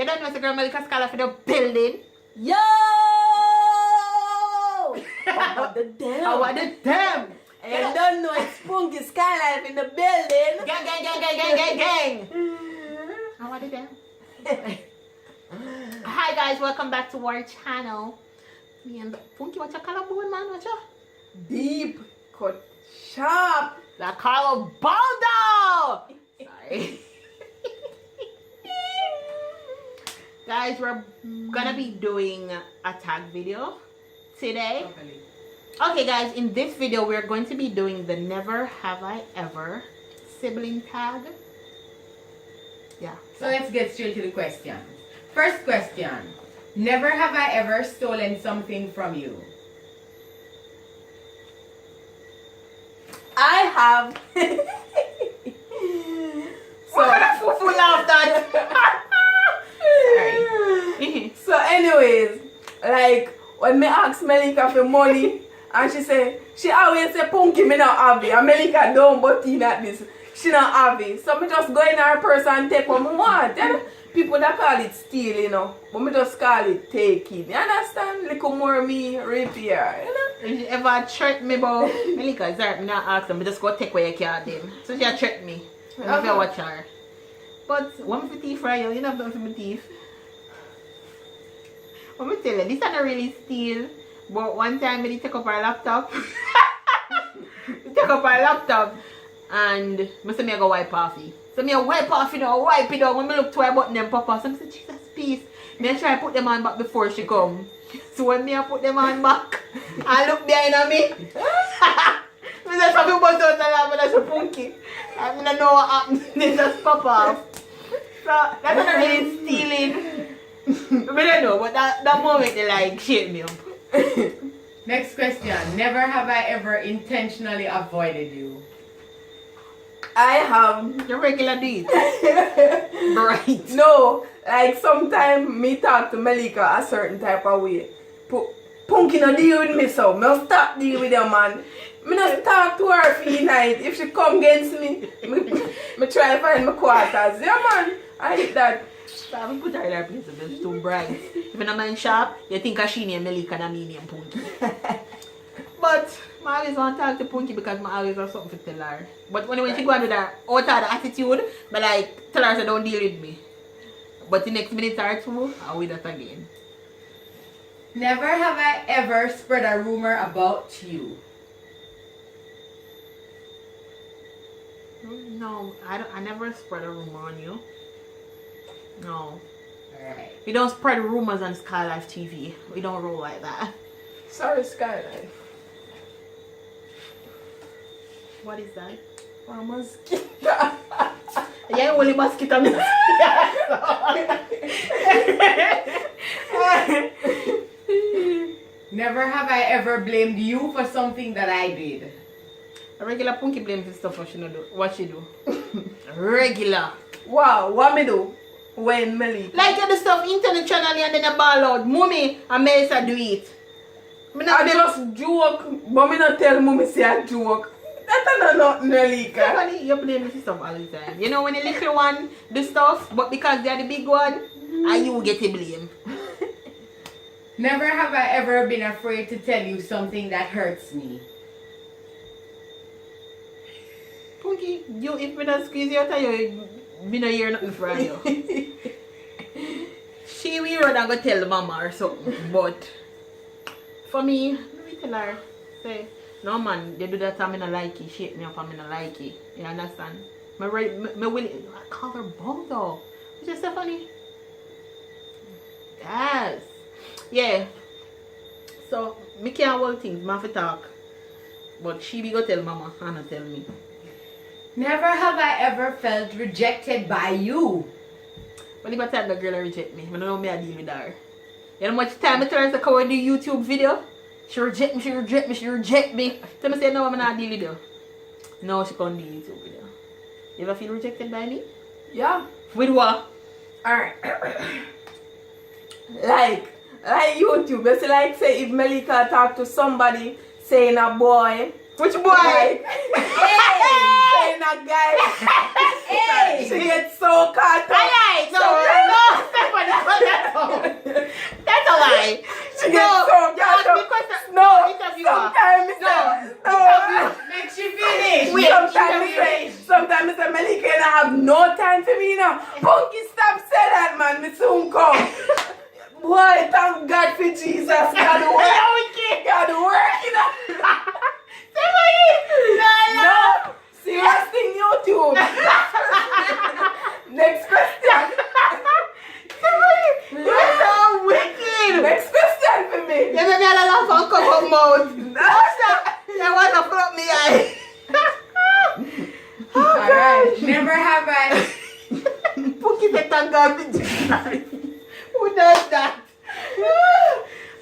You don't know it's the girl MELICASKYLIFE in the building. Yo! What the damn? Oh, what the damn? You don't know it's Spunky Skylife in the building. Gang, gang, gang, gang, gang, gang, gang. Oh, what the damn? Hi guys, welcome back to our channel. Me and Funky, what your color boy, man? What your? Deep cut sharp. La Carlo Baldo! Sorry. Guys, we're gonna be doing a tag video today. Okay guys, in this video we're going to be doing the never have I ever sibling tag. Yeah. So let's get straight to the question. First question. Never have I ever stolen something from you. I have. So full of that. So anyways, like when me ask Melica for money and she say, she always say Punky me not have it and Melica don't but in at this. She not have it. So me just go in her purse and take what I want. You know? People that call it steal, you know. But me just call it take it. You understand? Little more me repair, you know. If you ever threat me about Melica, sorry, me not ask them, me just go take away your card then. So she a threat me. I don't know if you watch her. But one for thief right you know nothing for my thief. Let me tell you, this is not really steal. But one time I take up her laptop. Take up her laptop and I say I go wipe off it. So I wipe off, you know, wipe it down. When I look to her button them pop off, so I say, Jesus peace. I try to put them on back before she come. So when I put them on back, I look behind me. I just have to bust out the lamp and I say Punky. I don't know what happened. They just pop off. So that's not really stealing. I don't know, but that moment they like shake me up. Next question. Never have I ever intentionally avoided you. I have. Your regular do it. Right. No, like sometimes me talk to Melica a certain type of way. Punky no deal with me, so me stop deal with her, man. Me not talk to her for the night. If she come against me, me try to find my quarters. Yeah, man. I hate that. So I put her in her place because she's too bright. If you're not mind shop, you think she name Melica and me name Punky. But I always want to talk to Punky because I always have something to tell her. But when she go and do that out of the attitude, but like tell her so don't deal with me. But the next minute or two, I'll do that again. Never have I ever spread a rumor about you. No, I never spread a rumor on you. No. Alright. We don't spread rumors on Skylife TV. We don't roll like that. Sorry, Skylife. What is that? A mosquito. Yeah, only mosquito. Never have I ever blamed you for something that I did. A regular Punky blames the stuff what she do. Regular. Wow, what me do when Melica? Like you do stuff internationally and then you ball out. Mommy and Melissa do it. I just joke, but me not tell mommy say I joke. That's not Melica. Funny, you blame the stuff all the time. You know when the little one do stuff, but because they're the big one, and you get the blame. Never have I ever been afraid to tell you something that hurts me. Punky, you if me not squeeze you out of you, me not hear nothing from you. She will run and go tell mama or something, but for me, let me tell her, say, no man, they do that and I don't like it, shake me up and I don't like it. You understand? Me will I call her Baldo. Which is so funny. Yes. Yeah. So me can't hold things, I have to talk. But she be go tell mama and not tell me. Never have I ever felt rejected by you. But if I tell the girl reject me, I don't know me I deal with her. You know how much time I tell her to come and do YouTube video? She reject me, she reject me, she reject me. Tell me say no, I'm not deal with you. No, she can't do YouTube video. You ever feel rejected by me? Yeah. With what? Alright. like YouTube. It's like say if Melica talk to somebody saying a boy. Which boy? Like, saying a guy. She gets so caught up. Alright, no, That's a lie. She gets some. Make she finish. Sometimes Mr. Melica and I have no time for me now. Punky, stop saying that, man. Me soon come. Boy, thank God for Jesus. God work, you know. No, serious thing, YouTube. Next question. You're so wicked. Next question for me. You made me a laugh and cover mouth. You want to flop me eye. Alright. Never have I. Pookie said thank God for Jesus. Who does that?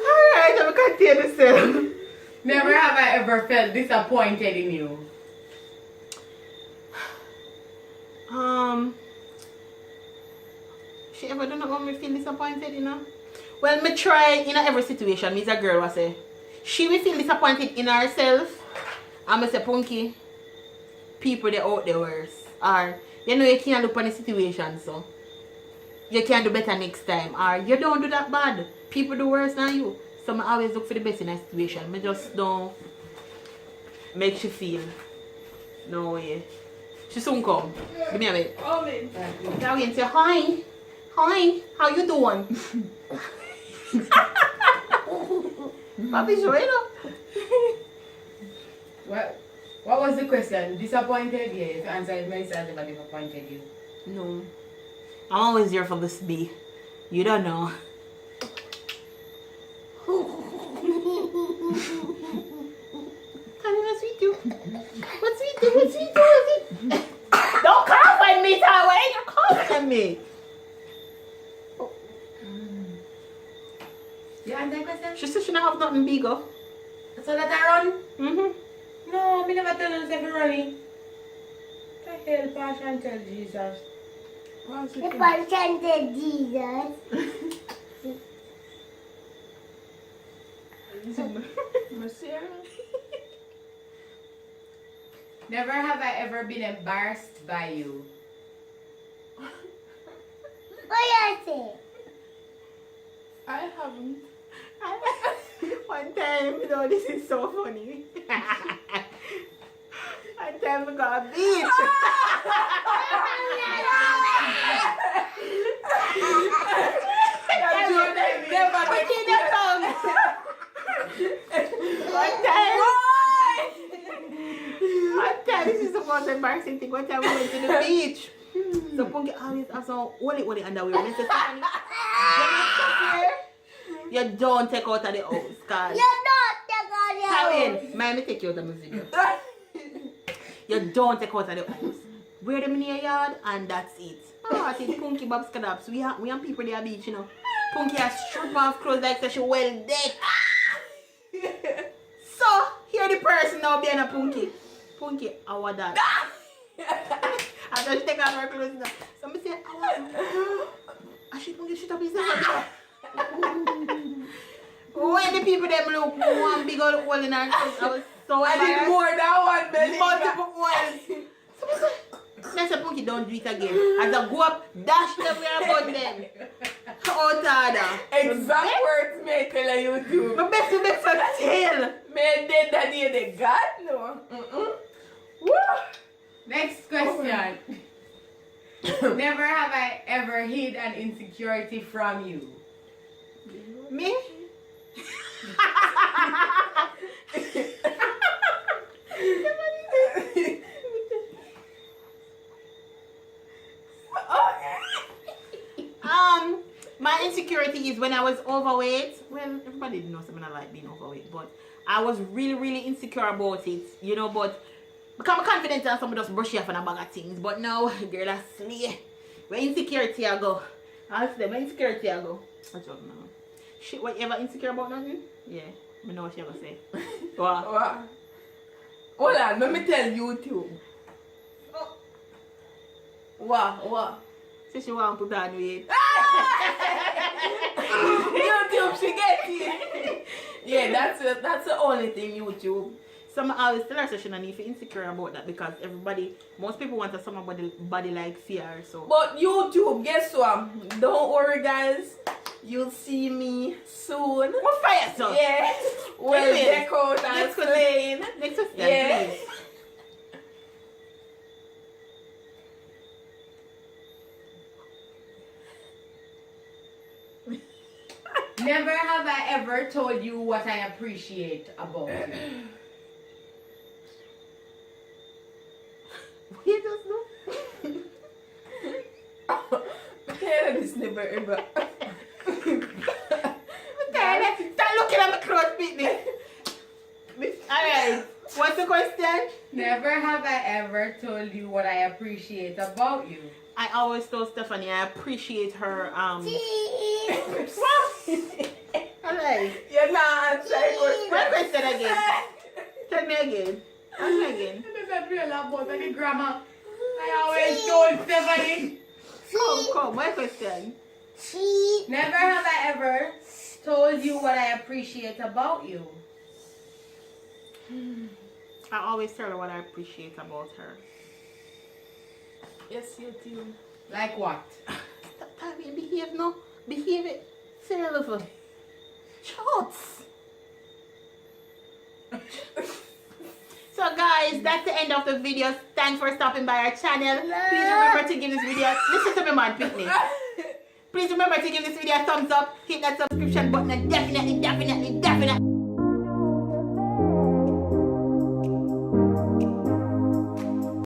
Alright, I'm going to continue to. Never have I ever felt disappointed in you. She ever done not want me feel disappointed, you know? Well, me try in every situation. Me's a girl was say she will feel disappointed in herself. And me say, Punky, people they out there worse. Or you know you can't look on the situation, so you can do better next time. Or you don't do that bad. People do worse than you. So I always look for the best in a situation. I just don't make she feel no way. She soon come. Give me a minute. Oh, man. Now we say hi. Hi, how you doing? Papi, show it up. What was the question? Disappointed? Yeah, if you answered myself, never disappointed you. No. I'm always here for this B. You don't know. Honey, what's with you? What's with you? What's with you? Don't cough at me, Tyler. You're coughing at me. You answer the question? She said she don't have nothing bigger. So that I run? Mm-hmm. No, me never tell us every running. The hell, Pasha and tell Jesus. If I chanted Jesus. Never have I ever been embarrassed by you. What you say? I haven't. One time, you know, this is so funny. One time we got a beach. One time, this is the most embarrassing thing. One time we went to the beach. So Punky always have some holy underwear. And it's funny. You don't take out of the house, cause You don't take out your Karen, house. me take you out of my video. You don't take out of the house. Wear them in your yard and that's it. Oh, I think Punky Bob's Kadaps. We have people there beach, you know. Punky has strip off clothes like so she well dead. So here the person now being a Punky. Punky, our dad. After she take off her clothes now. So me say, I should Punky shit up his head. When the people them look one big old hole in her clothes, I was so I did embarrassed. more than one, Melica. Multiple holes. So I said, Punky, don't do it again. As I go up, dash them where about them. Out harder. Exact words, me tell you YouTube. My best to make some tail. Me dead that day, they got no. Woo! Next question. Never have I ever hid an insecurity from you. Me? My insecurity is when I was overweight. Well, everybody knows something I like being overweight, but I was really insecure about it, you know. But become confident and someone just brush you off on a bag of things. But now, girl, I slay. Where insecurity I go? I say, where insecurity I go? I don't know. Shit, what you ever insecure about nothing? Yeah, I know what she ever say. What? What? Hold on, let me tell YouTube. Oh, What? so she want to put on weight. YouTube, she get it. Yeah, that's the only thing YouTube. some always tell her so she don't need to feel insecure about that because most people want a somebody body like fear. So But YouTube, guess what? Don't worry, guys. You'll see me soon. what fire so? Yeah. Well, Anyways, deck out and let's go- playing. Next question, Yeah. please. Never have I ever told you what I appreciate about you. You just know. Yeah, this never ever. Stop looking at my clothes, Pitney. Alright, what's the question? Never have I ever told you what I appreciate about you. I always told Stephanie I appreciate her Cheese. Alright. You're not answering What questions. question again? Tell me again. Ask me again. It doesn't feel about any grammar. I always told Stephanie. Come, what question? Cheese. Never have I ever told you what I appreciate about you. I always tell her what I appreciate about her. Yes, you too. Like what? Stop talking, behave no. Behave it. Seriously. Shots. So guys, that's the end of the video. Thanks for stopping by our channel. Please remember to give this video, listen to me man, Pitney. Please remember to give this video a thumbs up, hit that subscription button and definitely